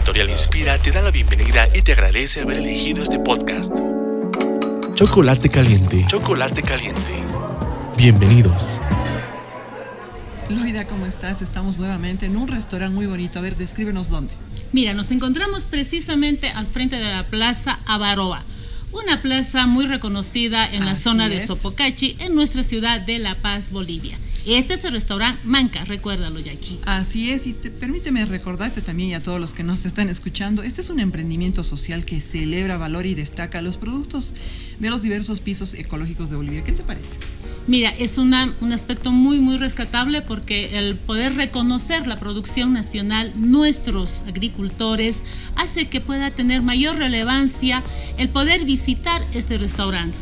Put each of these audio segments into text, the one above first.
Editorial Inspira te da la bienvenida y te agradece haber elegido este podcast. Chocolate caliente. Chocolate caliente. Bienvenidos. Loida, ¿cómo estás? Estamos nuevamente en un restaurante muy bonito. A ver, descríbenos dónde. Mira, nos encontramos precisamente al frente de la Plaza Avaroa, una plaza muy reconocida en la zona de Sopocachi, en nuestra ciudad de La Paz, Bolivia. Este es el restaurante Manca, recuérdalo, Jackie. Así es, y permíteme recordarte también y a todos los que nos están escuchando, este es un emprendimiento social que celebra, valora y destaca los productos de los diversos pisos ecológicos de Bolivia. ¿Qué te parece? Mira, es un aspecto muy rescatable porque el poder reconocer la producción nacional, nuestros agricultores, hace que pueda tener mayor relevancia el poder visitar este restaurante.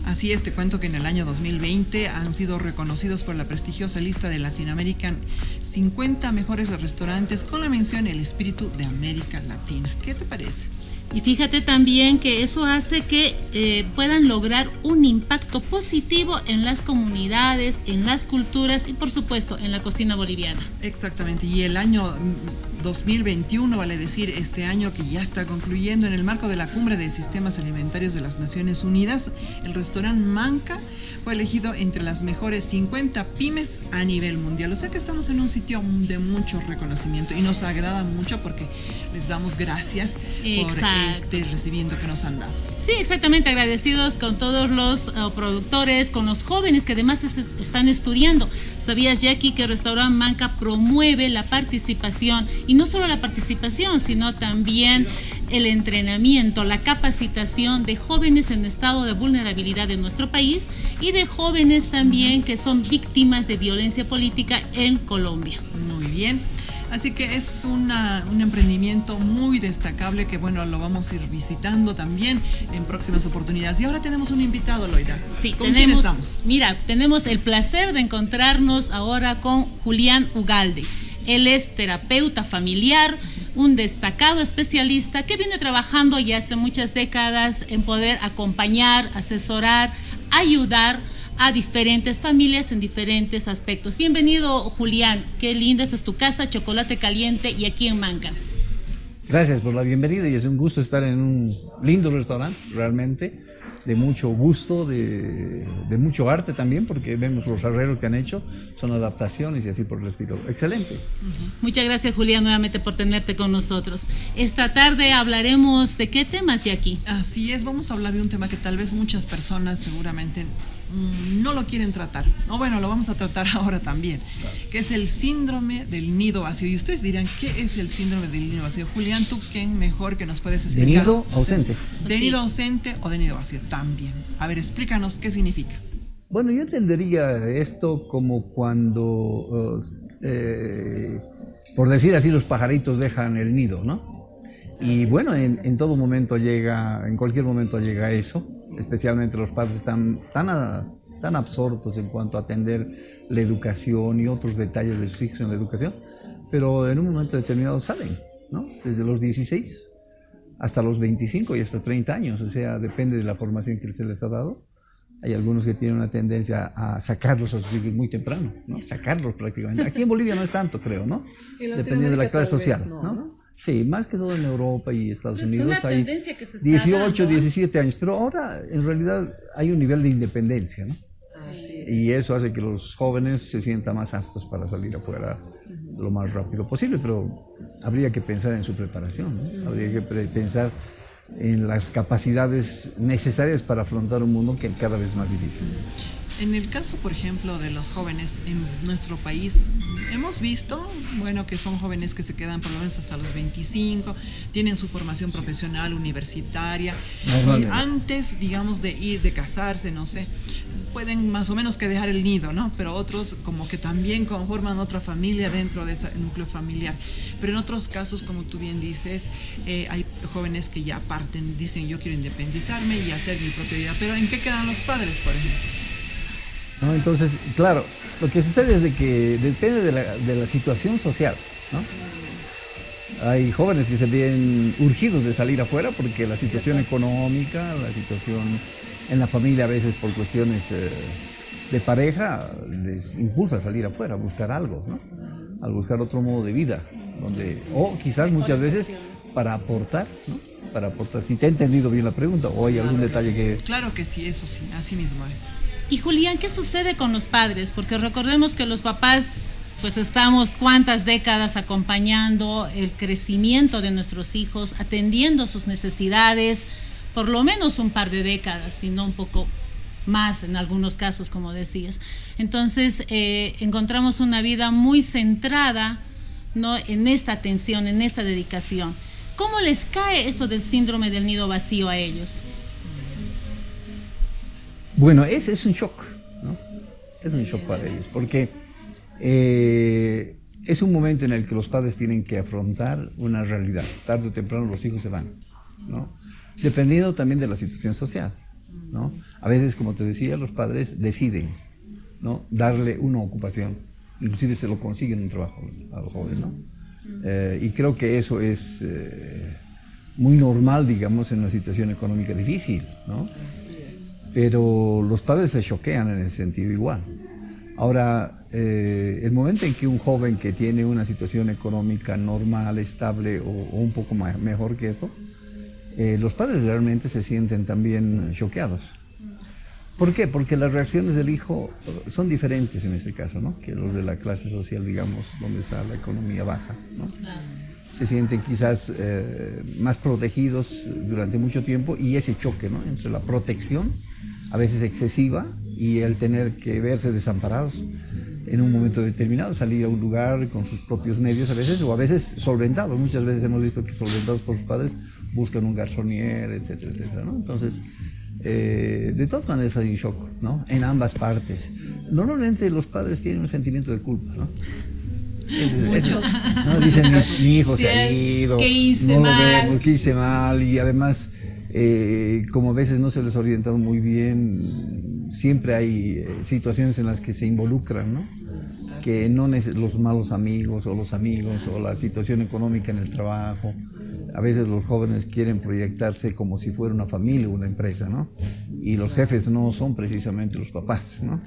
Así es, te cuento que en el año 2020 han sido reconocidos por la prestigiosa lista de Latin American 50 mejores restaurantes con la mención El Espíritu de América Latina. ¿Qué te parece? Y fíjate también que eso hace que puedan lograr un impacto positivo en las comunidades, en las culturas y por supuesto en la cocina boliviana. Exactamente, y el año 2021, vale decir, este año que ya está concluyendo, en el marco de la Cumbre de Sistemas Alimentarios de las Naciones Unidas, el restaurante Manca fue elegido entre las mejores 50 pymes a nivel mundial. O sea que estamos en un sitio de mucho reconocimiento y nos agrada mucho porque les damos gracias por este recibimiento que nos han dado. Sí, exactamente, agradecidos con todos los productores, con los jóvenes que además están estudiando. ¿Sabías, Jackie, que el restaurante Manca promueve la participación? Y no solo la participación, sino también el entrenamiento, la capacitación de jóvenes en estado de vulnerabilidad en nuestro país y de jóvenes también que son víctimas de violencia política en Colombia. Muy bien. Así que es un emprendimiento muy destacable que, bueno, lo vamos a ir visitando también en próximas oportunidades. Y ahora tenemos un invitado, Loida. Sí, ¿Con quién estamos? Mira, tenemos el placer de encontrarnos ahora con Julián Ugalde. Él es terapeuta familiar, un destacado especialista que viene trabajando ya hace muchas décadas en poder acompañar, asesorar, ayudar a diferentes familias en diferentes aspectos. Bienvenido, Julián. Qué linda, esta es tu casa, Chocolate Caliente, y aquí en Manca. Gracias por la bienvenida y es un gusto estar en un lindo restaurante, realmente, de mucho gusto, de mucho arte también, porque vemos los arreglos que han hecho, son adaptaciones y así por el estilo. Excelente. Muchas gracias, Julián, nuevamente por tenerte con nosotros. Esta tarde hablaremos de qué temas, Jackie. Así es, vamos a hablar de un tema que tal vez muchas personas seguramente no lo quieren tratar, o bueno, lo vamos a tratar ahora también, que es el síndrome del nido vacío. Y ustedes dirán, ¿qué es el síndrome del nido vacío? Julián, ¿tú qué mejor que nos puedes explicar? De nido ausente. De nido ausente o de nido vacío también. A ver, explícanos qué significa. Bueno, yo entendería esto como cuando, por decir así, los pajaritos dejan el nido, ¿no? Y bueno, en todo momento llega, en cualquier momento llega eso. Especialmente los padres están tan absortos en cuanto a atender la educación y otros detalles de sus hijos en la educación, pero en un momento determinado salen, ¿no? Desde los 16 hasta los 25 y hasta 30 años, o sea, depende de la formación que se les ha dado. Hay algunos que tienen una tendencia a sacarlos a sus hijos muy temprano, ¿no? Sacarlos prácticamente. Aquí en Bolivia no es tanto, creo, ¿no? Dependiendo de la clase social, ¿no? Sí, más que todo en Europa y Estados Unidos hay 18, 17 años, pero ahora en realidad hay un nivel de independencia, ¿no? Y eso hace que los jóvenes se sientan más aptos para salir afuera lo más rápido posible, pero habría que pensar en su preparación, ¿no? Habría que pensar en las capacidades necesarias para afrontar un mundo que cada vez es más difícil. En el caso, por ejemplo, de los jóvenes en nuestro país, hemos visto, bueno, que son jóvenes que se quedan por lo menos hasta los 25, tienen su formación profesional, universitaria, y antes, digamos, de casarse, no sé, pueden más o menos que dejar el nido, ¿no? Pero otros como que también conforman otra familia dentro de ese núcleo familiar. Pero en otros casos, como tú bien dices, hay jóvenes que ya parten, dicen yo quiero independizarme y hacer mi propia vida. Pero ¿en qué quedan los padres, por ejemplo? ¿No? Entonces, claro, lo que sucede es de que depende de la situación social, ¿no? Hay jóvenes que se ven urgidos de salir afuera porque la situación económica, la situación en la familia a veces por cuestiones de pareja les impulsa a salir afuera, a buscar algo, ¿no? Al buscar otro modo de vida, donde, o quizás muchas veces para aportar, ¿no? Para aportar. Si te he entendido bien la pregunta o hay algún detalle que... Claro que sí, eso sí, así mismo es. Y Julián, ¿qué sucede con los padres? Porque recordemos que los papás, pues estamos cuántas décadas acompañando el crecimiento de nuestros hijos, atendiendo sus necesidades, por lo menos un par de décadas, si no un poco más en algunos casos, como decías. Entonces, encontramos una vida muy centrada, ¿no?, en esta atención, en esta dedicación. ¿Cómo les cae esto del síndrome del nido vacío a ellos? Bueno, ese es un shock, ¿no? Es un shock para ellos, porque es un momento en el que los padres tienen que afrontar una realidad. Tarde o temprano los hijos se van, ¿no? Dependiendo también de la situación social, ¿no? A veces, como te decía, los padres deciden, ¿no?, darle una ocupación, inclusive se lo consiguen un trabajo al joven, ¿no? Y creo que eso es muy normal, digamos, en una situación económica difícil, ¿no? Pero los padres se choquean en ese sentido igual. Ahora, el momento en que un joven que tiene una situación económica normal, estable o un poco mejor que esto, los padres realmente se sienten también choqueados. ¿Por qué? Porque las reacciones del hijo son diferentes en este caso, ¿no?, que los de la clase social, digamos, donde está la economía baja, ¿no? Se sienten quizás más protegidos durante mucho tiempo, y ese choque, ¿no?, entre la protección, a veces excesiva, y el tener que verse desamparados en un momento determinado, salir a un lugar con sus propios medios a veces, o a veces solventados. Muchas veces hemos visto que solventados por sus padres buscan un garzonier, etcétera, etcétera, ¿no? Entonces, de todas maneras hay un shock, ¿no?, en ambas partes. Normalmente los padres tienen un sentimiento de culpa, ¿no? Muchos. ¿No? Dicen, mi hijo se ha ido, ¿qué hice no mal? lo vemos, ¿qué hice mal? Y además, como a veces no se les ha orientado muy bien, siempre hay situaciones en las que se involucran, ¿no?, que no los malos amigos o la situación económica en el trabajo. A veces los jóvenes quieren proyectarse como si fuera una familia o una empresa, ¿no? Y los jefes no son precisamente los papás, ¿no?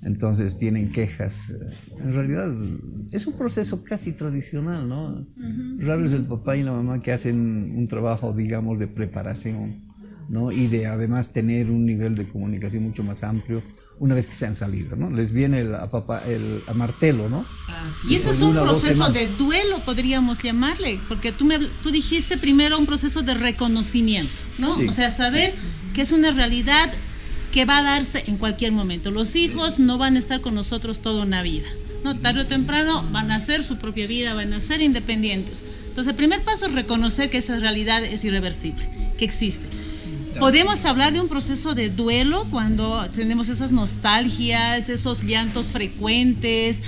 Entonces tienen quejas. En realidad es un proceso casi tradicional, ¿no? Raro es el papá y la mamá que hacen un trabajo, digamos, de preparación, ¿no?, y de además tener un nivel de comunicación mucho más amplio una vez que se han salido, ¿no? Les viene a martelo, ¿no? Y ese es un proceso de duelo, podríamos llamarle, porque tú dijiste primero un proceso de reconocimiento, ¿no? Sí. O sea, saber que es una realidad que va a darse en cualquier momento. Los hijos no van a estar con nosotros toda una vida, ¿no? Tarde o temprano van a hacer su propia vida, van a ser independientes. Entonces, el primer paso es reconocer que esa realidad es irreversible, que existe. ¿Podemos hablar de un proceso de duelo cuando tenemos esas nostalgias, esos llantos frecuentes,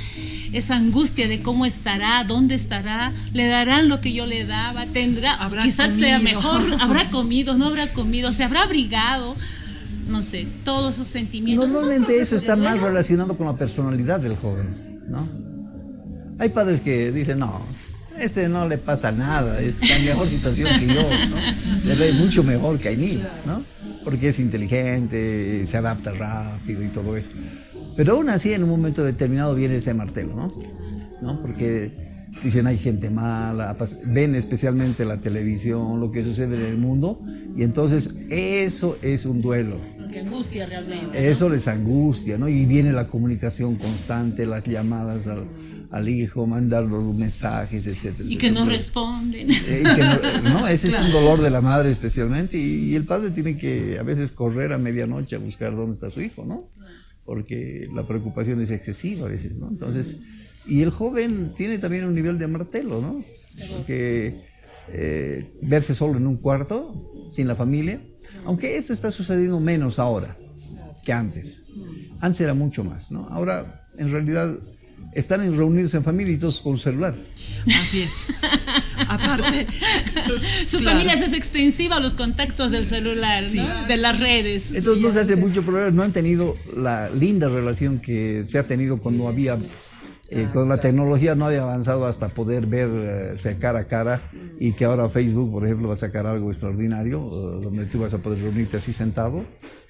esa angustia de cómo estará, dónde estará, le darán lo que yo le daba, tendrá, quizás comido, sea mejor, habrá comido, no habrá comido, se habrá abrigado, no sé, todos esos sentimientos? Normalmente eso está más relacionado con la personalidad del joven, ¿no? Hay padres que dicen, no, no le pasa nada, está en mejor situación que yo, ¿no? Le ve mucho mejor que a mí, ¿no? Porque es inteligente, se adapta rápido y todo eso. Pero aún así, en un momento determinado viene ese martelo, ¿no? Porque dicen, hay gente mala, ven especialmente la televisión, lo que sucede en el mundo, y entonces eso es un duelo. Que angustia realmente. Eso les angustia, ¿no? Y viene la comunicación constante, las llamadas al hijo, mandar los mensajes, etcétera. Y que no responden. No, ese es un dolor de la madre especialmente, y el padre tiene que a veces correr a medianoche a buscar dónde está su hijo, ¿no? Porque la preocupación es excesiva a veces, ¿no? Entonces, y el joven tiene también un nivel de martelo, ¿no? Porque verse solo en un cuarto, sin la familia, aunque esto está sucediendo menos ahora que antes. Antes era mucho más, ¿no? Ahora, en realidad, están reunidos en familia y todos con celular. Así es. Aparte, su familia es extensiva a los contactos del celular, sí, ¿no? De las redes. Entonces no se hace mucho problema, no han tenido la linda relación que se ha tenido cuando había, cuando la tecnología no había avanzado hasta poder verse cara a cara, y que ahora Facebook, por ejemplo, va a sacar algo extraordinario, donde tú vas a poder reunirte así sentado,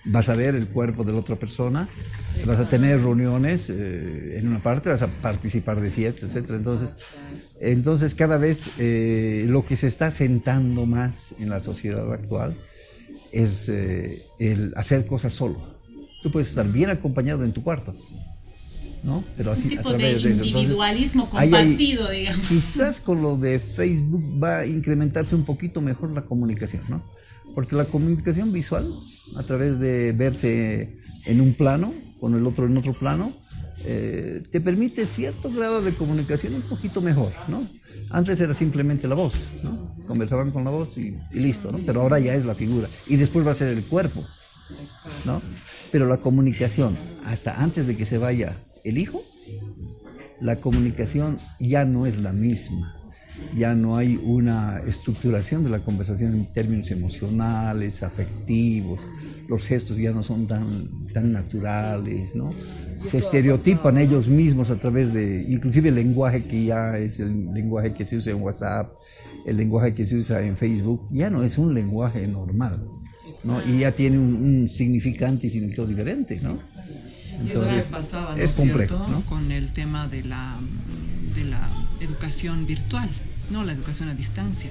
vas a ver el cuerpo de la otra persona, vas a tener reuniones en una parte, vas a participar de fiestas, etcétera. Entonces, Entonces cada vez lo que se está asentando más en la sociedad actual es el hacer cosas solo. Tú puedes estar bien acompañado en tu cuarto, ¿no? Pero así Un tipo a través de eso. individualismo Entonces, compartido, digamos. quizás con lo de Facebook va a incrementarse un poquito mejor la comunicación, ¿no? Porque la comunicación visual, a través de verse en un plano, con el otro en otro plano, te permite cierto grado de comunicación un poquito mejor, ¿no? Antes era simplemente la voz, ¿no? Conversaban con la voz y listo, ¿no? Pero ahora ya es la figura y después va a ser el cuerpo, ¿no? Pero la comunicación, hasta antes de que se vaya el hijo, la comunicación ya no es la misma. Ya no hay una estructuración de la conversación en términos emocionales, afectivos. Los gestos ya no son tan naturales, ¿no? Se estereotipan ellos mismos a través de, inclusive el lenguaje que ya es el lenguaje que se usa en WhatsApp, el lenguaje que se usa en Facebook, ya no es un lenguaje normal, ¿no? Y ya tiene un significante y significado diferente, ¿no? Entonces, es lo que pasaba, ¿no es complejo, cierto? ¿no? Con el tema de la educación virtual, ¿no? La educación a distancia.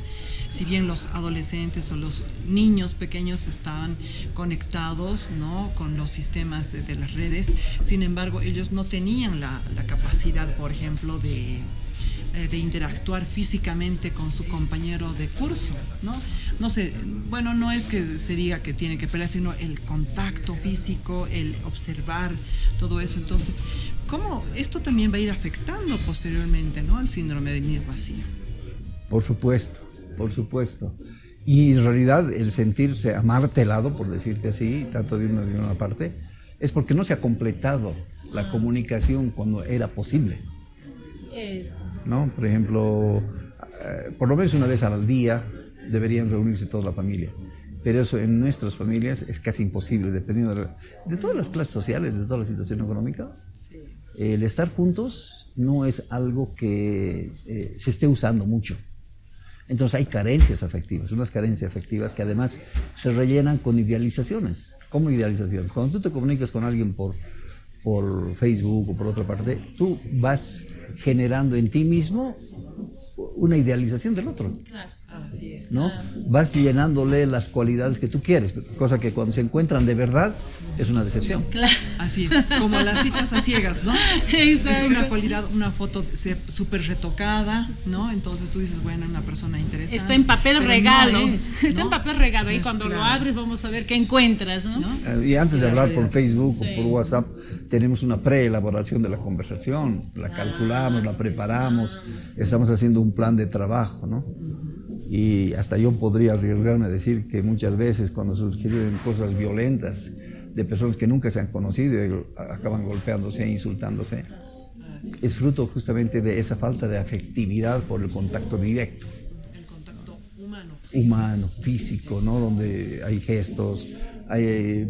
Si bien los adolescentes o los niños pequeños están conectados, ¿no?, con los sistemas de las redes, sin embargo, ellos no tenían la capacidad, por ejemplo, de interactuar físicamente con su compañero de curso, ¿no? No sé, bueno, no es que se diga que tiene que pelear, sino el contacto físico, el observar todo eso. Entonces, ¿cómo esto también va a ir afectando posteriormente, ¿no?, al síndrome del nido vacío? Por supuesto, por supuesto. Y en realidad el sentirse amartelado, por decirte así, tanto de una parte, es porque no se ha completado la comunicación cuando era posible. ¿No? Por ejemplo, por lo menos una vez al día deberían reunirse toda la familia. Pero eso en nuestras familias es casi imposible, dependiendo de todas las clases sociales, de toda la situación económica. Sí. El estar juntos no es algo que se esté usando mucho. Entonces hay carencias afectivas, unas carencias afectivas que además se rellenan con idealizaciones. ¿Cómo idealizaciones? Cuando tú te comunicas con alguien por Facebook o por otra parte, tú vas generando en ti mismo una idealización del otro. Claro. Así es. ¿No? Vas llenándole las cualidades que tú quieres, cosa que cuando se encuentran de verdad es una decepción. Claro. Así es, como las citas a ciegas, ¿no? Exacto. Es una cualidad, una foto súper retocada, ¿no? Entonces tú dices, bueno, una persona interesante. Está en papel regalo. No es, ¿no? Está en papel regalo y cuando claro. lo abres vamos a ver qué encuentras, ¿no? Y antes de hablar por Facebook sí. o por WhatsApp, tenemos una preelaboración de la conversación, la calculamos, la preparamos, estamos haciendo un plan de trabajo, ¿no? Y hasta yo podría arriesgarme a decir que muchas veces cuando surgen cosas violentas de personas que nunca se han conocido y acaban golpeándose, insultándose, es fruto justamente de esa falta de afectividad por el contacto directo. El contacto humano. Humano, físico, ¿no? Donde hay gestos,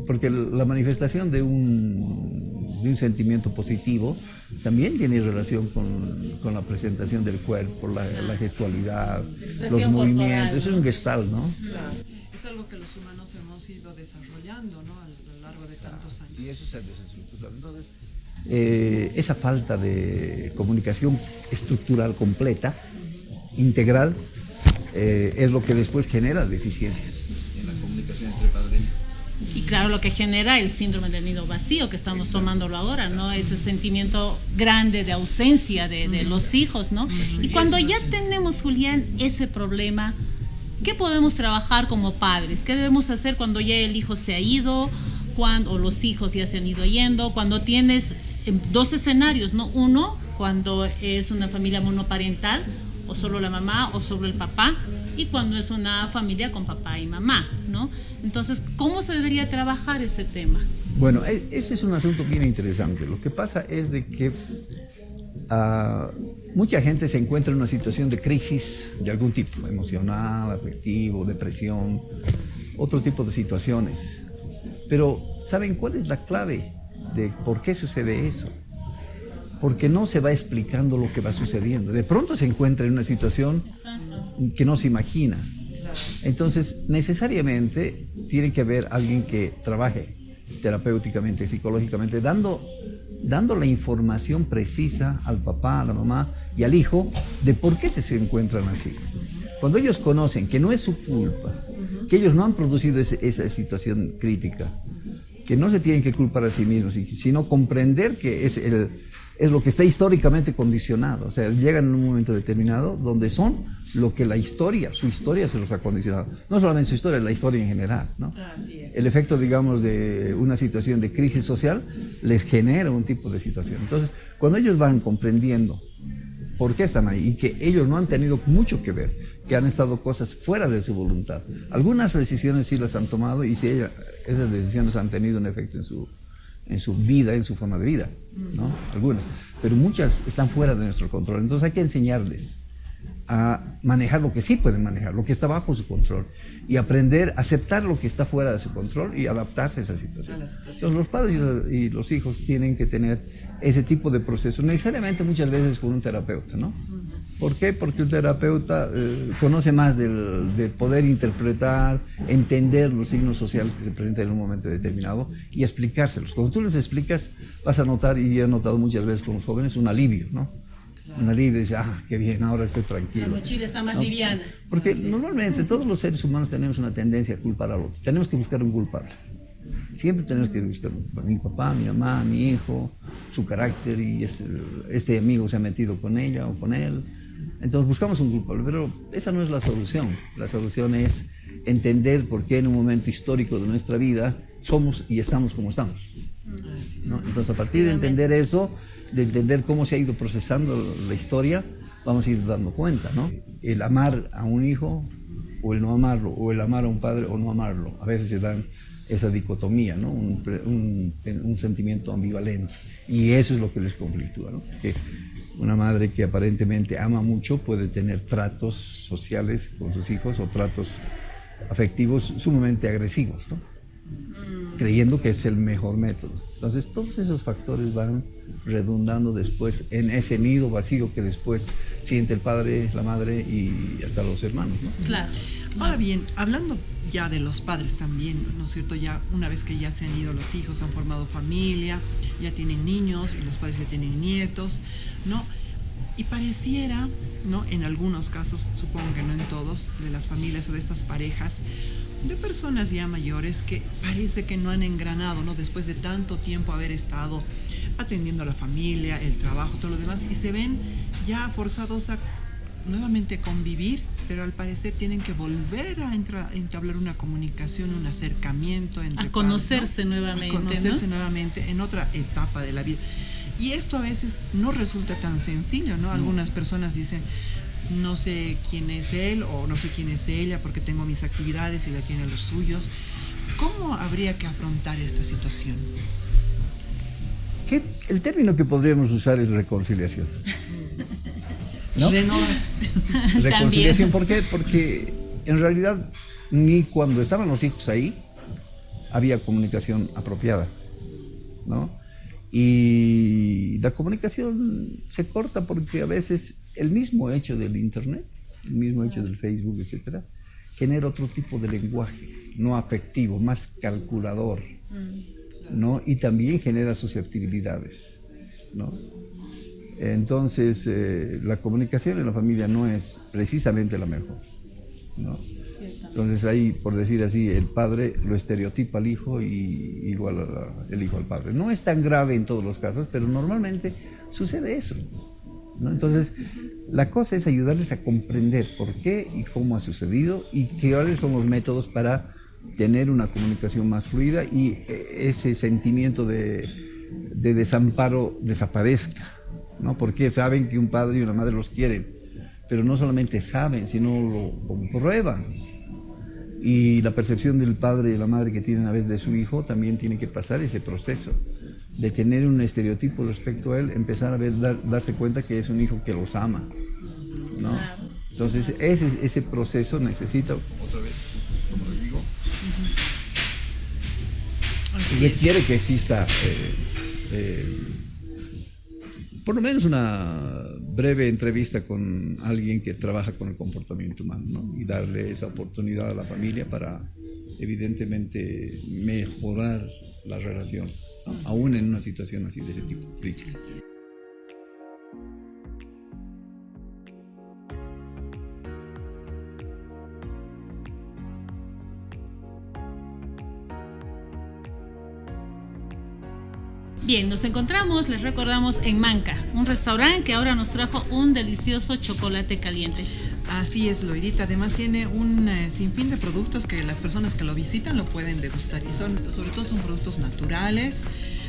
porque la manifestación de un sentimiento positivo también tiene relación con la presentación del cuerpo, la gestualidad, los movimientos. Eso es un gestalt, ¿no? Claro. Es algo que los humanos hemos ido desarrollando, ¿no?, a lo largo de tantos años. Y eso se ha desestructurado. Entonces, esa falta de comunicación estructural completa, integral, es lo que después genera deficiencias en la comunicación entre padre e hijo. Y claro, lo que genera el síndrome del nido vacío, que estamos tomándolo ahora, ¿no? Ese sentimiento grande de ausencia de los hijos, ¿no? Y cuando ya tenemos, Julián, ese problema, ¿qué podemos trabajar como padres? ¿Qué debemos hacer cuando ya el hijo se ha ido, o los hijos ya se han ido yendo? Cuando tienes dos escenarios, ¿no? Uno, cuando es una familia monoparental, o solo la mamá o solo el papá, y cuando es una familia con papá y mamá, ¿no? Entonces, ¿cómo se debería trabajar ese tema? Bueno, ese es un asunto bien interesante. Lo que pasa es de que mucha gente se encuentra en una situación de crisis de algún tipo, emocional, afectivo, depresión, otro tipo de situaciones. Pero, ¿saben cuál es la clave de por qué sucede eso? Porque no se va explicando lo que va sucediendo. De pronto se encuentra en una situación que no se imagina. Entonces, necesariamente tiene que haber alguien que trabaje terapéuticamente, psicológicamente, dando la información precisa al papá, a la mamá y al hijo de por qué se encuentran así. Cuando ellos conocen que no es su culpa, que ellos no han producido esa situación crítica, que no se tienen que culpar a sí mismos, sino comprender que es lo que está históricamente condicionado. O sea, llegan en un momento determinado donde son lo que su historia se los ha condicionado. No solamente su historia, la historia en general, ¿no? Así es. El efecto, digamos, de una situación de crisis social les genera un tipo de situación. Entonces, cuando ellos van comprendiendo por qué están ahí y que ellos no han tenido mucho que ver, que han estado cosas fuera de su voluntad. Algunas decisiones sí las han tomado y sí esas decisiones han tenido un efecto en su vida, en su forma de vida, ¿no? Algunas. Pero muchas están fuera de nuestro control. Entonces hay que enseñarles a manejar lo que sí pueden manejar, lo que está bajo su control, y aprender a aceptar lo que está fuera de su control y adaptarse a esa situación. Entonces los padres y los hijos tienen que tener ese tipo de proceso, necesariamente muchas veces con un terapeuta, ¿no? ¿Por qué? Porque el terapeuta conoce más de poder interpretar, entender los signos sociales que se presentan en un momento determinado y explicárselos. Cuando tú les explicas, vas a notar, y he notado muchas veces con los jóvenes, un alivio, ¿no? Un alivio, dice, qué bien, ahora estoy tranquilo. La mochila está más liviana. Porque normalmente todos los seres humanos tenemos una tendencia a culpar al otro. Tenemos que buscar un culpable. Siempre tenemos que buscar mi papá, mi mamá, mi hijo, su carácter, y este amigo se ha metido con ella o con él. Entonces buscamos un culpable, pero esa no es la solución. La solución es entender por qué en un momento histórico de nuestra vida somos y estamos como estamos, ¿no? Entonces, a partir de entender eso, de entender cómo se ha ido procesando la historia, vamos a ir dando cuenta, ¿no? El amar a un hijo o el no amarlo, o el amar a un padre o no amarlo. A veces se dan esa dicotomía, ¿no? Un sentimiento ambivalente, y eso es lo que les conflictúa, ¿no? Que una madre que aparentemente ama mucho puede tener tratos sociales con sus hijos o tratos afectivos sumamente agresivos, ¿no? Creyendo que es el mejor método. Entonces todos esos factores van redundando después en ese nido vacío que después siente el padre, la madre y hasta los hermanos, ¿no? Claro. Ahora bien, hablando ya de los padres también, ¿no es cierto? Ya una vez que ya se han ido los hijos, han formado familia, ya tienen niños y los padres ya tienen nietos, ¿no? Y pareciera, ¿no? En algunos casos, supongo que no en todos, de las familias o de estas parejas, de personas ya mayores que parece que no han engranado, ¿no? Después de tanto tiempo haber estado atendiendo a la familia, el trabajo, todo lo demás, y se ven ya forzados a nuevamente convivir, pero al parecer tienen que volver a entablar una comunicación, un acercamiento entre a conocerse padres, ¿no? nuevamente, a conocerse, ¿no? nuevamente en otra etapa de la vida. Y esto a veces no resulta tan sencillo, ¿no? Algunas personas dicen, no sé quién es él o no sé quién es ella porque tengo mis actividades y ella tiene los suyos. ¿Cómo habría que afrontar esta situación? El término que podríamos usar es reconciliación, ¿no? Renovas. Reconciliación, ¿por qué? Porque en realidad ni cuando estaban los hijos ahí había comunicación apropiada, ¿no? Y la comunicación se corta porque a veces el mismo hecho del internet, el mismo hecho del Facebook, etcétera, genera otro tipo de lenguaje, no afectivo, más calculador, ¿no? Y también genera susceptibilidades, ¿no? Entonces, la comunicación en la familia no es precisamente la mejor, ¿no? Entonces ahí, por decir así, el padre lo estereotipa al hijo y igual el hijo al padre. No es tan grave en todos los casos, pero normalmente sucede eso, ¿no? Entonces, la cosa es ayudarles a comprender por qué y cómo ha sucedido y cuáles son los métodos para tener una comunicación más fluida y ese sentimiento de desamparo desaparezca, ¿no? Porque saben que un padre y una madre los quieren, pero no solamente saben, sino lo comprueban. Y la percepción del padre y la madre que tienen a veces de su hijo también tiene que pasar ese proceso de tener un estereotipo respecto a él, empezar a darse cuenta que es un hijo que los ama, ¿no? Entonces ese proceso necesita, otra vez, como les digo, requiere que exista por lo menos una breve entrevista con alguien que trabaja con el comportamiento humano, ¿no? Y darle esa oportunidad a la familia para evidentemente mejorar la relación, ¿no? Aún en una situación así de ese tipo, crítica. Bien, nos encontramos, les recordamos, en Manca, un restaurante que ahora nos trajo un delicioso chocolate caliente. Así es, Loidita. Además tiene un sinfín de productos que las personas que lo visitan lo pueden degustar. Y sobre todo son productos naturales,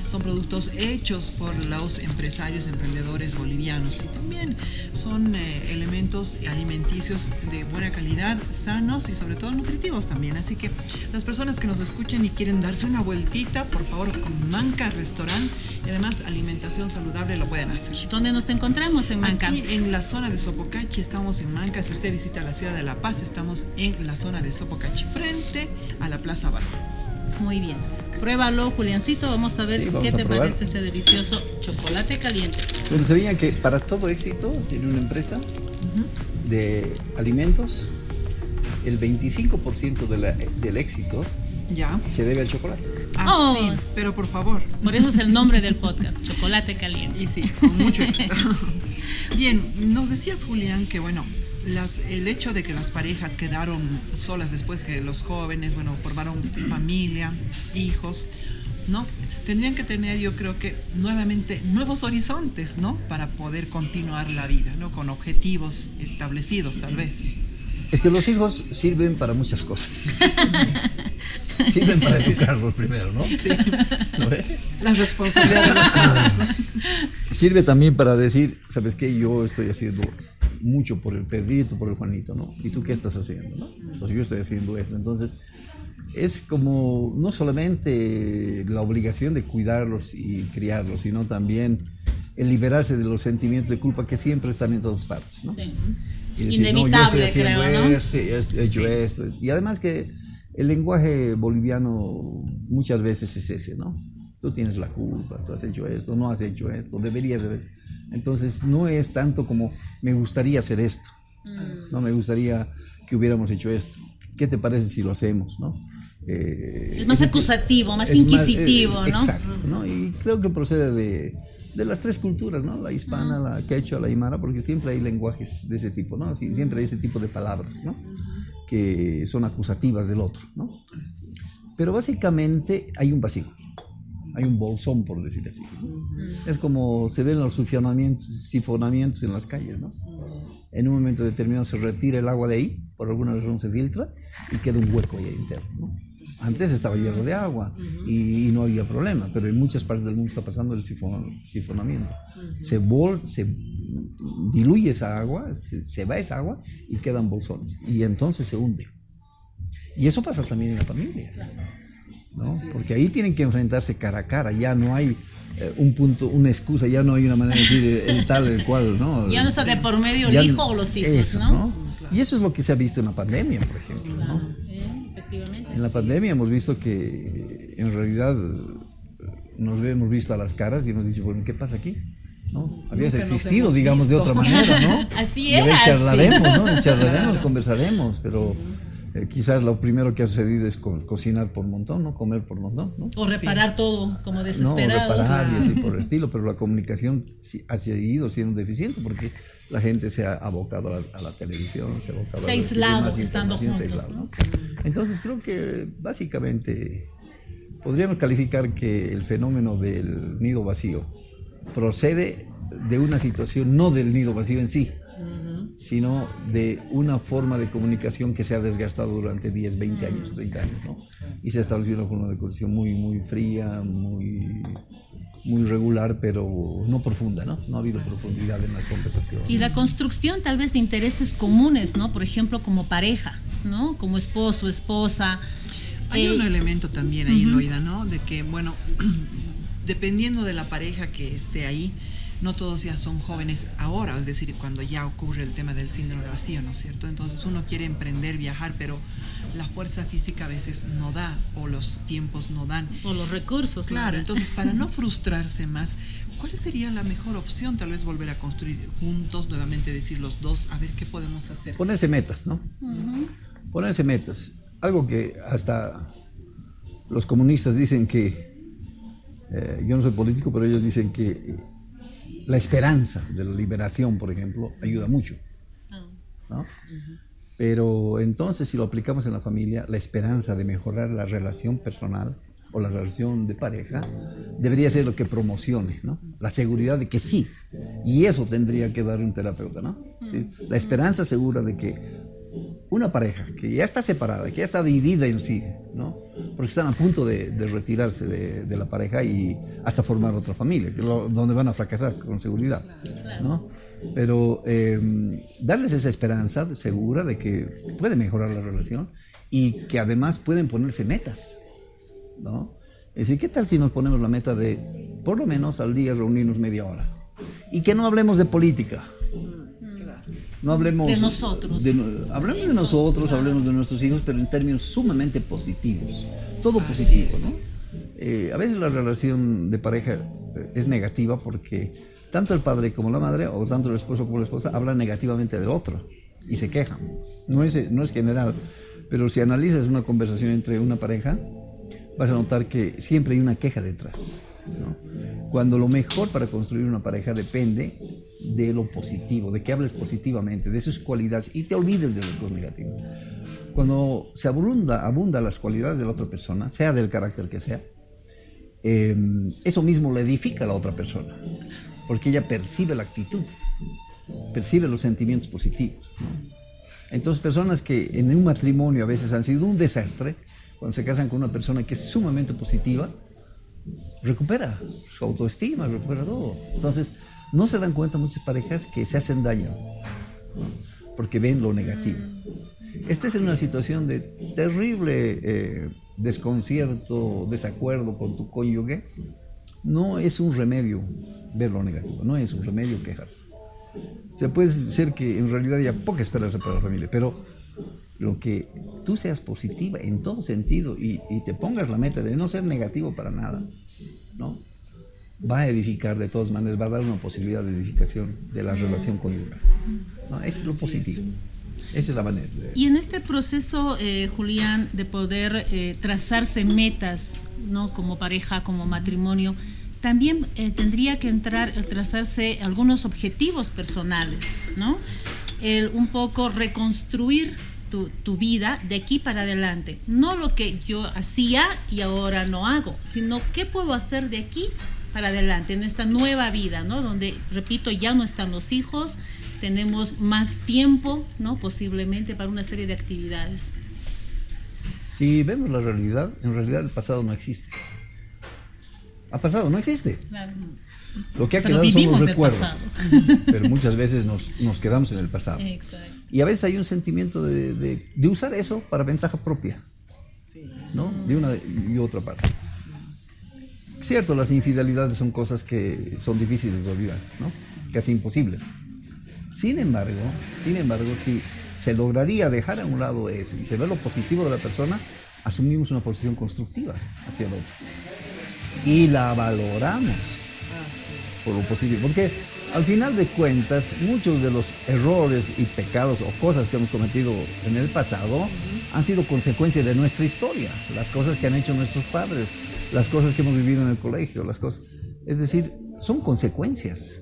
son productos hechos por los empresarios, emprendedores bolivianos. Y también son elementos alimenticios de buena calidad, sanos y sobre todo nutritivos también. Así que las personas que nos escuchen y quieren darse una vueltita, por favor, con Manca Restaurant y además alimentación saludable lo pueden hacer. ¿Dónde nos encontramos en Manca? Aquí en la zona de Sopocachi, estamos en Manca. Si usted visita la ciudad de La Paz, estamos en la zona de Sopocachi, frente a la Plaza Barro. Muy bien. Pruébalo, Juliancito. Vamos a ver qué te parece este delicioso chocolate caliente. Bueno, sabían que para todo éxito tiene una empresa de alimentos, el 25% del éxito Ya. se debe al chocolate. Oh. Sí, pero por favor. Por eso es el nombre del podcast, Chocolate Caliente. Y sí, con mucho éxito. Bien, nos decías, Julián, que bueno, el hecho de que las parejas quedaron solas después que los jóvenes, bueno, formaron familia, hijos, ¿no? Tendrían que tener, yo creo que, nuevamente, nuevos horizontes, ¿no? Para poder continuar la vida, ¿no? Con objetivos establecidos, tal vez. Es que los hijos sirven para muchas cosas. Sirven para educarlos primero, ¿no? Sí. ¿Lo ves? La responsabilidad de los padres, ¿no? Sirve también para decir, ¿sabes qué? Yo estoy haciendo mucho por el Pedrito, por el Juanito, ¿no? ¿Y tú qué estás haciendo, no? Pues yo estoy haciendo eso. Entonces, es como no solamente la obligación de cuidarlos y criarlos, sino también el liberarse de los sentimientos de culpa que siempre están en todas partes, ¿no? Sí. Y decir, Inevitable, no, yo estoy haciendo creo, ¿no? esto, he hecho esto. Y además que el lenguaje boliviano muchas veces es ese, ¿no? Tú tienes la culpa, tú has hecho esto, no has hecho esto, deberías de... Entonces no es tanto como me gustaría hacer esto, no me gustaría que hubiéramos hecho esto. ¿Qué te parece si lo hacemos, no? Es más acusativo, más inquisitivo, ¿no? Exacto, ¿no? Y creo que procede de las tres culturas, ¿no? La hispana, la quechua, la aymara, porque siempre hay lenguajes de ese tipo, ¿no? Siempre hay ese tipo de palabras, ¿no? Que son acusativas del otro, ¿no? Pero básicamente hay un vacío, hay un bolsón, por decir así, ¿no? Es como se ven los sifonamientos en las calles, ¿no? En un momento determinado se retira el agua de ahí, por alguna razón se filtra y queda un hueco ahí interno, ¿no? Antes estaba lleno de agua y no había problema, pero en muchas partes del mundo está pasando el sifonamiento. Se diluye esa agua, se va esa agua y quedan bolsones y entonces se hunde. Y eso pasa también en la familia, ¿no? Porque ahí tienen que enfrentarse cara a cara, ya no hay un punto, una excusa, ya no hay una manera de decir el tal, el cual, ¿no? Ya no está de por medio el hijo o los hijos, eso, ¿no? Y eso es lo que se ha visto en la pandemia, por ejemplo, ¿no? Efectivamente. En la pandemia hemos visto que en realidad nos hemos visto a las caras y hemos dicho, bueno, ¿qué pasa aquí? ¿No? Habías Nunca nos existido, hemos digamos, de visto. otra manera, ¿no? Así Y a ver, era, charlaremos, sí. ¿no? Charlaremos, conversaremos, pero quizás lo primero que ha sucedido es cocinar por montón, ¿no? Comer por montón, ¿no? O reparar todo, como No, desesperados. reparar y así por el estilo, pero la comunicación ha seguido siendo deficiente porque la gente se ha abocado a la televisión, se ha abocado Se ha a aislado más estando información, se ha juntos, aislado, ¿no? Entonces creo que básicamente podríamos calificar que el fenómeno del nido vacío procede de una situación, no del nido vacío en sí, sino de una forma de comunicación que se ha desgastado durante 10, 20 años, 30 años, ¿no? Y se ha establecido una forma de comunicación muy, muy fría, muy regular, pero no profunda, ¿no? No ha habido profundidad en las conversaciones. Y la construcción tal vez de intereses comunes, ¿no? Por ejemplo, como pareja, ¿no? Como esposo, esposa. Hay un elemento también ahí, Loida, ¿no? De que, bueno, dependiendo de la pareja que esté ahí, no todos ya son jóvenes ahora, es decir, cuando ya ocurre el tema del síndrome vacío, ¿no es cierto? Entonces uno quiere emprender, viajar, pero la fuerza física a veces no da, o los tiempos no dan. O los recursos. Claro, ¿no? entonces para no frustrarse más, ¿cuál sería la mejor opción? Tal vez volver a construir juntos, nuevamente decir los dos, a ver qué podemos hacer. Ponerse metas, ¿no? Ponerse metas. Algo que hasta los comunistas dicen que yo no soy político, pero ellos dicen que la esperanza de la liberación, por ejemplo, ayuda mucho, ¿no? Pero entonces, si lo aplicamos en la familia, la esperanza de mejorar la relación personal o la relación de pareja debería ser lo que promocione, ¿no? La seguridad de que sí, y eso tendría que dar un terapeuta, ¿no? ¿Sí? La esperanza segura de que una pareja que ya está separada, que ya está dividida en sí, ¿no? Porque están a punto de retirarse de la pareja y hasta formar otra familia, donde van a fracasar con seguridad, ¿no? Pero darles esa esperanza segura de que puede mejorar la relación y que además pueden ponerse metas, ¿no? Es decir, ¿qué tal si nos ponemos la meta de por lo menos al día reunirnos media hora? Y que no hablemos de política. No hablemos de nosotros. Hablemos de nosotros, hablemos de nuestros hijos, pero en términos sumamente positivos. Todo positivo, ¿no? A veces la relación de pareja es negativa porque tanto el padre como la madre, o tanto el esposo como la esposa, hablan negativamente del otro y se quejan. No es general, pero si analizas una conversación entre una pareja, vas a notar que siempre hay una queja detrás, ¿no? Cuando lo mejor para construir una pareja depende de lo positivo, de que hables positivamente, de sus cualidades y te olvides de las cosas negativas. Cuando se abunda las cualidades de la otra persona, sea del carácter que sea, eso mismo le edifica a la otra persona, porque ella percibe la actitud, percibe los sentimientos positivos, ¿no? Entonces, personas que en un matrimonio a veces han sido un desastre, cuando se casan con una persona que es sumamente positiva, recupera su autoestima, recupera todo. Entonces, no se dan cuenta muchas parejas que se hacen daño, ¿no? Porque ven lo negativo. Esta es una situación de terrible desconcierto, desacuerdo con tu cónyuge. No es un remedio ver lo negativo, no es un remedio quejarse. O sea, puede ser que en realidad haya poca esperanza para la familia, pero lo que tú seas positiva en todo sentido y te pongas la meta de no ser negativo para nada, ¿no? Va a edificar de todas maneras, va a dar una posibilidad de edificación de la relación conyugal, ¿no? Eso es lo positivo. Esa es la manera. Y en este proceso, Julián, de poder trazarse metas, ¿no? Como pareja, como matrimonio, también tendría que entrar el trazarse algunos objetivos personales, ¿no? El un poco reconstruir tu vida de aquí para adelante. No lo que yo hacía y ahora no hago, sino qué puedo hacer de aquí para adelante, en esta nueva vida, ¿no? Donde, repito, ya no están los hijos, tenemos más tiempo, ¿no? Posiblemente para una serie de actividades. Si vemos la realidad, en realidad el pasado no existe. Ha pasado, no existe. Claro. Lo que ha quedado son los recuerdos. Pero muchas veces nos quedamos en el pasado. Exacto. Y a veces hay un sentimiento de usar eso para ventaja propia, ¿no? De una y otra parte. Cierto, las infidelidades son cosas que son difíciles de olvidar, ¿no? Casi imposibles. Sin embargo, si se lograría dejar a un lado eso y se ve lo positivo de la persona, asumimos una posición constructiva hacia el otro. Y la valoramos por lo positivo. Porque al final de cuentas, muchos de los errores y pecados o cosas que hemos cometido en el pasado han sido consecuencia de nuestra historia. Las cosas que han hecho nuestros padres, las cosas que hemos vivido en el colegio, las cosas. Es decir, son consecuencias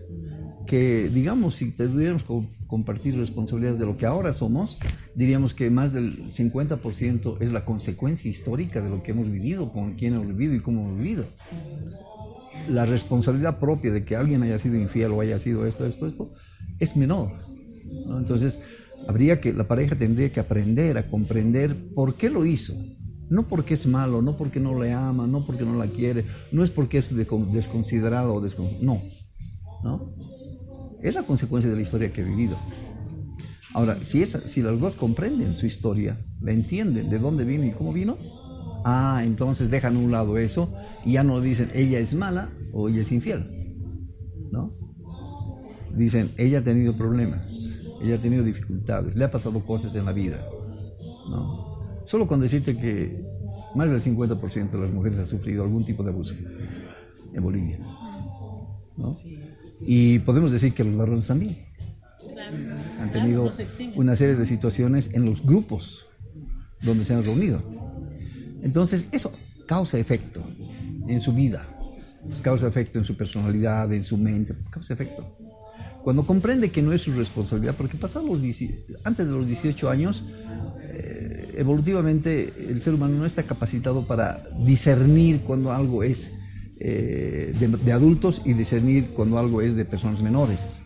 que, digamos, si tuviéramos que compartir responsabilidades de lo que ahora somos, diríamos que más del 50% es la consecuencia histórica de lo que hemos vivido, con quién hemos vivido y cómo hemos vivido. La responsabilidad propia de que alguien haya sido infiel o haya sido esto, es menor, ¿no? Entonces, la pareja tendría que aprender a comprender por qué lo hizo. No porque es malo, no porque no le ama, no porque no la quiere, no es porque es desconsiderado o ¿no? Es la consecuencia de la historia que he vivido. Ahora, si las dos comprenden su historia, la entienden de dónde vino y cómo vino, entonces dejan a un lado eso y ya no dicen ella es mala o ella es infiel, ¿no? Dicen ella ha tenido problemas, ella ha tenido dificultades, le ha pasado cosas en la vida, ¿no? Solo con decirte que más del 50% de las mujeres ha sufrido algún tipo de abuso en Bolivia, ¿no? Y podemos decir que los varones también han tenido una serie de situaciones en los grupos donde se han reunido. Entonces eso causa efecto en su vida. causa efecto en su personalidad, en su mente, causa efecto. Cuando comprende que no es su responsabilidad, porque antes de los 18 años, evolutivamente el ser humano no está capacitado para discernir cuando algo es de adultos y discernir cuando algo es de personas menores.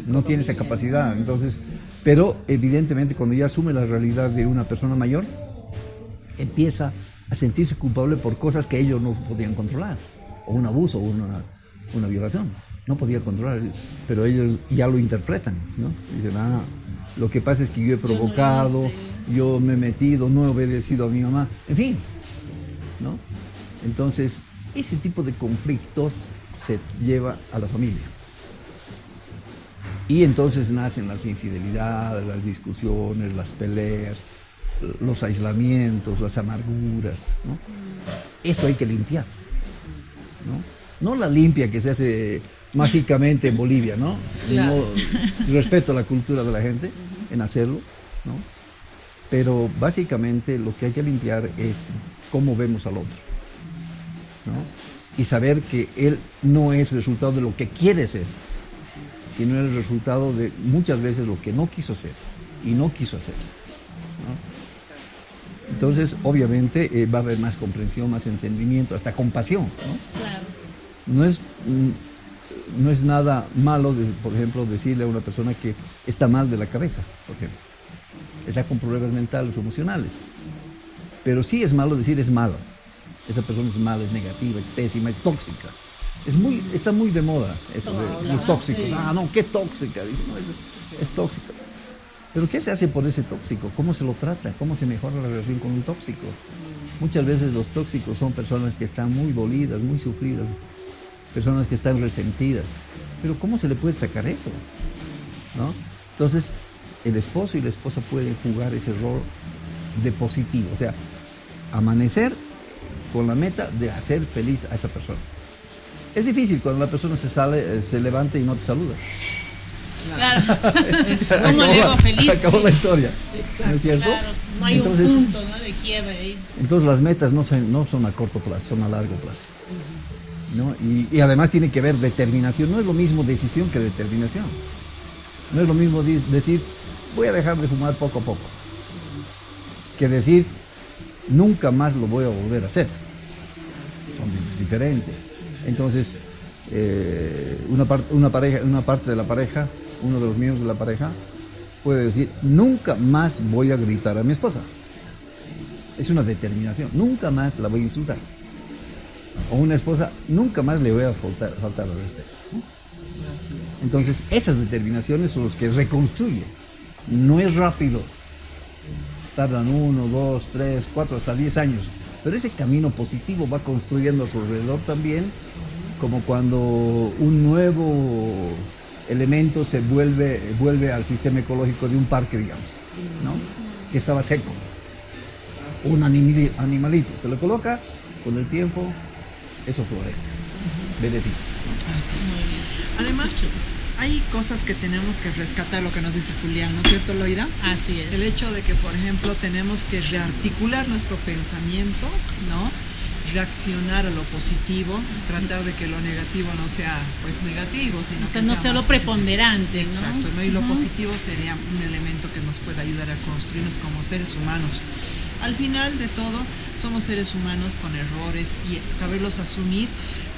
No tiene esa capacidad. Entonces, pero evidentemente cuando ya asume la realidad de una persona mayor, empieza a sentirse culpable por cosas que ellos no podían controlar, o un abuso, o una violación. No podía controlar, pero ellos ya lo interpretan, ¿no? Dicen, lo que pasa es que yo he provocado, yo me he metido, no he obedecido a mi mamá, en fin, ¿no? Entonces, ese tipo de conflictos se lleva a la familia. Y entonces nacen las infidelidades, las discusiones, las peleas, los aislamientos, las amarguras, ¿no? Eso hay que limpiar, ¿no? No la limpia que se hace mágicamente en Bolivia, ¿no? Claro. No, respeto la cultura de la gente en hacerlo, ¿no? Pero básicamente lo que hay que limpiar es cómo vemos al otro, ¿no? Y saber que él no es resultado de lo que quiere ser, sino el resultado de muchas veces lo que no quiso ser y no quiso hacer, ¿no? Entonces, obviamente, va a haber más comprensión, más entendimiento, hasta compasión, ¿no? Claro. No es nada malo, por ejemplo, decirle a una persona que está mal de la cabeza, por ejemplo. Está con problemas mentales o emocionales. Pero sí es malo decir es malo. Esa persona es mala, es negativa, es pésima, es tóxica. Está muy de moda eso de los tóxicos. Sí. No, qué tóxica. Dice, no, es tóxica. Pero ¿qué se hace por ese tóxico? ¿Cómo se lo trata? ¿Cómo se mejora la relación con un tóxico? Muchas veces los tóxicos son personas que están muy dolidas, muy sufridas, personas que están resentidas. Pero ¿cómo se le puede sacar eso? ¿No? Entonces, el esposo y la esposa pueden jugar ese rol de positivo, o sea, amanecer con la meta de hacer feliz a esa persona. Es difícil cuando la persona se levanta y no te saluda. Claro. ¿Cómo le hago feliz? Acabó la historia. Exacto. ¿No es cierto? Claro, no hay entonces, un punto, ¿no?, de quiebre ahí. Entonces las metas no son a corto plazo, son a largo plazo, ¿no? Y además tiene que ver determinación. No es lo mismo decisión que determinación. No es lo mismo decir voy a dejar de fumar poco a poco que decir nunca más lo voy a volver a hacer. Son diferentes. Entonces una parte de la pareja, uno de los miembros de la pareja puede decir nunca más voy a gritar a mi esposa. Es una determinación. Nunca más la voy a insultar. O una esposa, nunca más le voy a faltar al respeto, ¿no? Entonces, esas determinaciones son las que reconstruyen. No es rápido. Tardan 1, 2, 3, 4, hasta 10 años. Pero ese camino positivo va construyendo a su alrededor también, como cuando un nuevo elemento se vuelve al sistema ecológico de un parque, digamos, ¿no? Que estaba seco. Un animalito se lo coloca, con el tiempo eso florece, beneficia. Además, hay cosas que tenemos que rescatar, lo que nos dice Julián, ¿no es cierto, Loida? Así es. El hecho de que, por ejemplo, tenemos que rearticular nuestro pensamiento, ¿no? Reaccionar a lo positivo, tratar de que lo negativo no sea pues negativo, sino o sea, que no sea lo preponderante, ¿no? Exacto, ¿no? Y lo positivo sería un elemento que nos pueda ayudar a construirnos como seres humanos. Al final de todo, somos seres humanos con errores y saberlos asumir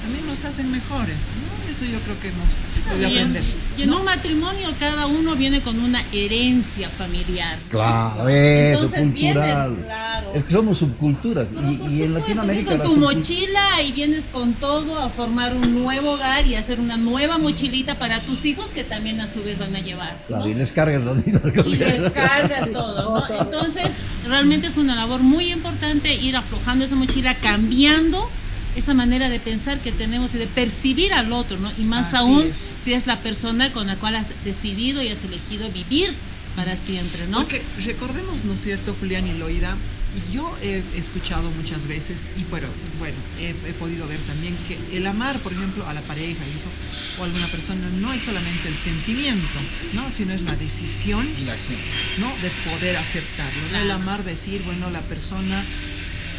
también nos hacen mejores, ¿no? Eso yo creo que nos puede aprender. Y en un matrimonio cada uno viene con una herencia familiar. Claro, eso, entonces cultural. Vienes, claro. Es que somos subculturas y en Latinoamérica vienes con tu mochila y vienes con todo a formar un nuevo hogar y hacer una nueva mochilita para tus hijos que también a su vez van a llevar, ¿no? Claro, y les cargas los niños. Y les cargas todo, ¿no? Entonces, realmente es una labor muy importante ir aflojando esa mochila, cambiando esa manera de pensar que tenemos y de percibir al otro, ¿no? Y más aún si es la persona con la cual has decidido y has elegido vivir para siempre, ¿no? Porque recordemos, ¿no es cierto, Julián y Loida? Yo he escuchado muchas veces y bueno, he podido ver también que el amar, por ejemplo, a la pareja, hijo o alguna persona no es solamente el sentimiento, ¿no? Sino es la decisión y la acción, ¿no? De poder aceptarlo, ¿no? El amar, decir, bueno, la persona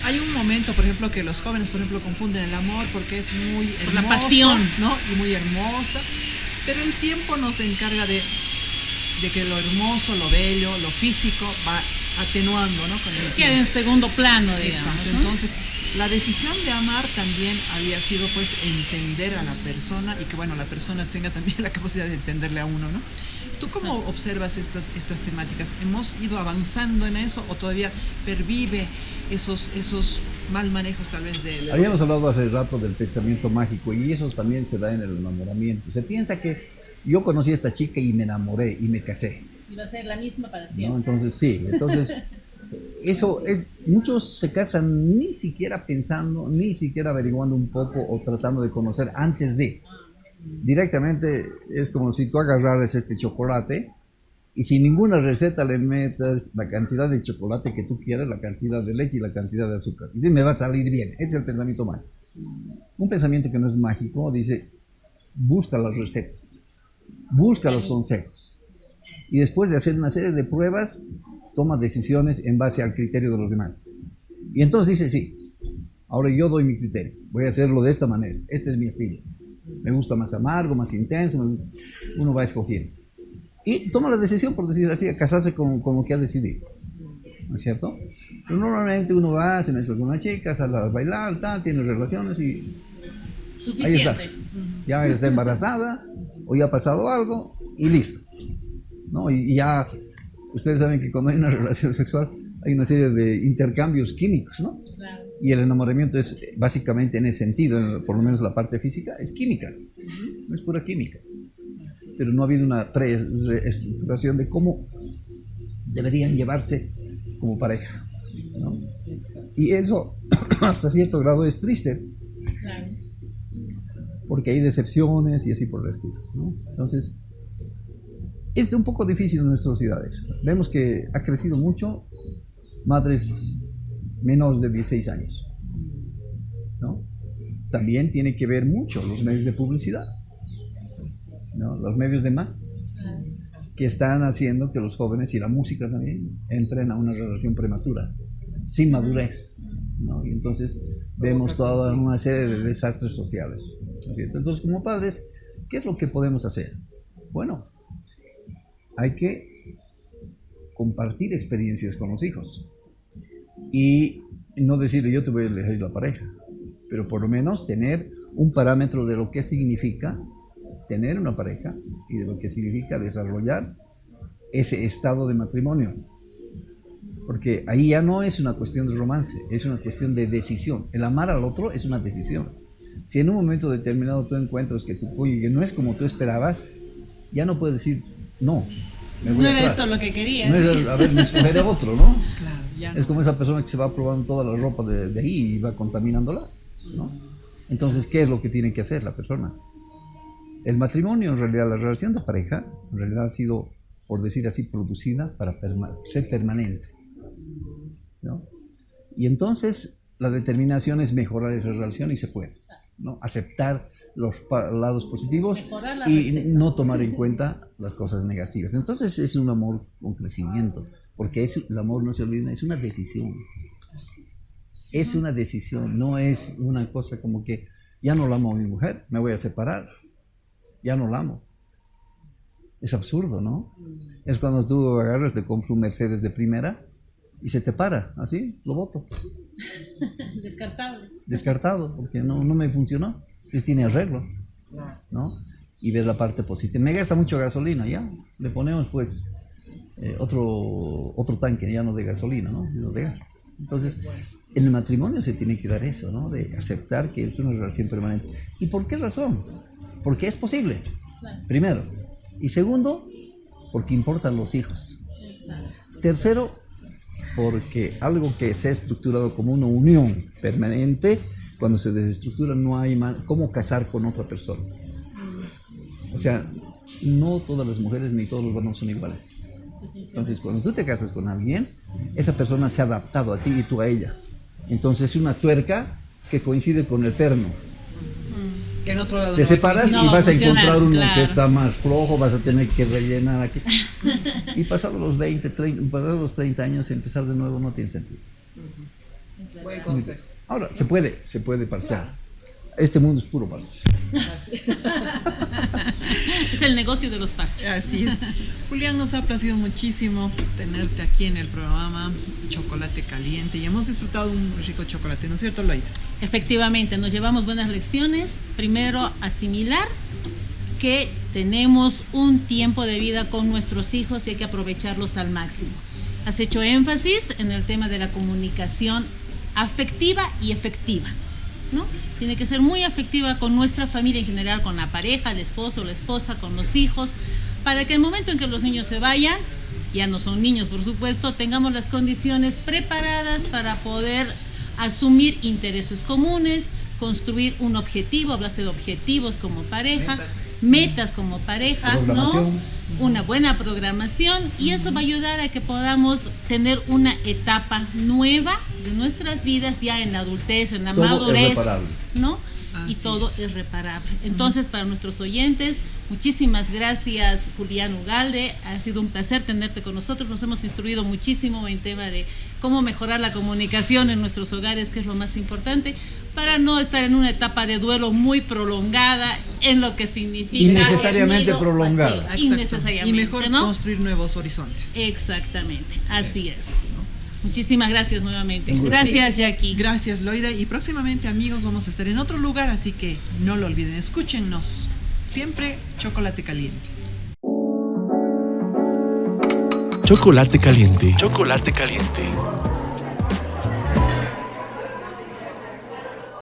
hay un momento, por ejemplo, que los jóvenes, por ejemplo, confunden el amor porque es muy hermoso, por la pasión, ¿no? Y muy hermosa, pero el tiempo nos encarga de que lo hermoso, lo bello, lo físico va atenuando, ¿no? Con el queda en segundo plano, digamos. Exacto. ¿no? Entonces, la decisión de amar también había sido, pues, entender a la persona y que, bueno, la persona tenga también la capacidad de entenderle a uno, ¿no? ¿Tú cómo observas estas temáticas? ¿Hemos ido avanzando en eso o todavía pervive esos mal manejos tal vez de... Habíamos hablado hace rato del pensamiento mágico y eso también se da en el enamoramiento. Se piensa que yo conocí a esta chica y me enamoré y me casé. Y va a ser la misma para siempre. ¿No? Entonces, sí, eso es, muchos se casan ni siquiera pensando, ni siquiera averiguando un poco o tratando de conocer antes de. Directamente es como si tú agarraras este chocolate y sin ninguna receta le metas la cantidad de chocolate que tú quieras, la cantidad de leche y la cantidad de azúcar. Y sí, me va a salir bien. Ese es el pensamiento mágico. Un pensamiento que no es mágico dice, busca las recetas, busca los consejos. Y después de hacer una serie de pruebas, toma decisiones en base al criterio de los demás. Y entonces dice, sí, ahora yo doy mi criterio, voy a hacerlo de esta manera, este es mi estilo. Me gusta más amargo, más intenso, uno va escogiendo. Y toma la decisión, por decir así, a casarse con lo que ha decidido. ¿No es cierto? Pero normalmente uno va, se mezcla con una chica, sale a bailar, tal, tiene relaciones y... Suficiente. Ahí está. Ya está embarazada o ya ha pasado algo y listo. ¿No? Y ya, ustedes saben que cuando hay una relación sexual hay una serie de intercambios químicos, ¿no? Claro. Y el enamoramiento es básicamente en ese sentido, por lo menos la parte física, es química, no es pura química. Pero no ha habido una preestructuración de cómo deberían llevarse como pareja, ¿no? Y eso hasta cierto grado es triste, Claro. porque hay decepciones y así por el estilo, ¿no? Entonces, es un poco difícil en nuestras sociedades. Vemos que ha crecido mucho madres menos de 16 años, ¿no? También tiene que ver mucho los medios de publicidad, ¿no? Los medios de masa que están haciendo que los jóvenes y la música también entren a una relación prematura, sin madurez, ¿no? Y entonces vemos toda una serie de desastres sociales. Entonces, como padres, ¿qué es lo que podemos hacer? Bueno, hay que compartir experiencias con los hijos y no decirle yo te voy a elegir la pareja, pero por lo menos tener un parámetro de lo que significa tener una pareja y de lo que significa desarrollar ese estado de matrimonio, porque ahí ya no es una cuestión de romance, es una cuestión de decisión. El amar al otro es una decisión. Si en un momento determinado tú encuentras que tu cónyuge no es como tú esperabas, ya no puedes decir no, me voy No era atrás. esto lo que quería. No es, a ver, me escogeré otro, ¿no? Claro, ya Es como esa persona que se va probando toda la ropa de ahí y va contaminándola, ¿no? Entonces, ¿qué es lo que tiene que hacer la persona? El matrimonio, en realidad, la relación de pareja, en realidad ha sido, por decir así, producida para ser permanente, ¿no? Y entonces, la determinación es mejorar esa relación y se puede, ¿no? Aceptar los lados positivos y no tomar en cuenta las cosas negativas. Entonces, es un amor con crecimiento, porque el amor, no se olviden, es una decisión. Es una decisión, no es una cosa como que ya no la amo a mi mujer, me voy a separar, ya no la amo. Es absurdo, ¿no? Es cuando tú agarras, te compras un Mercedes de primera y se te para, así, lo boto. Descartado, porque no me funcionó. Pues tiene arreglo, ¿no? Y ves la parte positiva. Me gasta mucho gasolina, ya. Le ponemos, pues, otro tanque, ya no de gasolina, ¿no? De gas. Entonces, en el matrimonio se tiene que dar eso, ¿no? De aceptar que es una relación permanente. ¿Y por qué razón? Porque es posible, primero. Y segundo, porque importan los hijos. Tercero, porque algo que se ha estructurado como una unión permanente, cuando se desestructura no hay cómo casar con otra persona. O sea, no todas las mujeres ni todos los varones son iguales. Entonces, cuando tú te casas con alguien, esa persona se ha adaptado a ti y tú a ella. Entonces, es una tuerca que coincide con el perno. Que en otro lado te separas y vas a encontrar uno que está más flojo, vas a tener que rellenar aquí. Y pasados los 20, 30, pasados los 30 años, empezar de nuevo no tiene sentido. Buen consejo. Ahora, se puede parchear. Este mundo es puro parche. Es el negocio de los parches. Así es. Julián, nos ha placido muchísimo tenerte aquí en el programa Chocolate Caliente y hemos disfrutado un rico chocolate, ¿no es cierto, Loida? Efectivamente, nos llevamos buenas lecciones. Primero, asimilar que tenemos un tiempo de vida con nuestros hijos y hay que aprovecharlos al máximo. Has hecho énfasis en el tema de la comunicación afectiva y efectiva, ¿no? Tiene que ser muy afectiva con nuestra familia en general, con la pareja, el esposo, la esposa, con los hijos, para que el momento en que los niños se vayan, ya no son niños por supuesto, tengamos las condiciones preparadas para poder asumir intereses comunes, construir un objetivo, hablaste de objetivos como pareja, metas como pareja, ¿no? Una buena programación, y eso va a ayudar a que podamos tener una etapa nueva de nuestras vidas ya en la adultez, en la Todo madurez, es reparable, ¿no? Así Y todo es. es reparable. Entonces, para nuestros oyentes, muchísimas gracias, Julián Ugalde. Ha sido un placer tenerte con nosotros. Nos hemos instruido muchísimo en tema de cómo mejorar la comunicación en nuestros hogares, que es lo más importante, para no estar en una etapa de duelo muy prolongada en lo que significa Innecesariamente el nido prolongada. vacío. Exacto. Innecesariamente, Y mejor ¿no? construir nuevos horizontes. Exactamente, así es. Muchísimas gracias nuevamente. Un gusto. Gracias, Jackie. Gracias, Loida. Y próximamente, amigos, vamos a estar en otro lugar, así que no lo olviden. Escúchennos. Siempre Chocolate Caliente. Chocolate Caliente. Chocolate Caliente.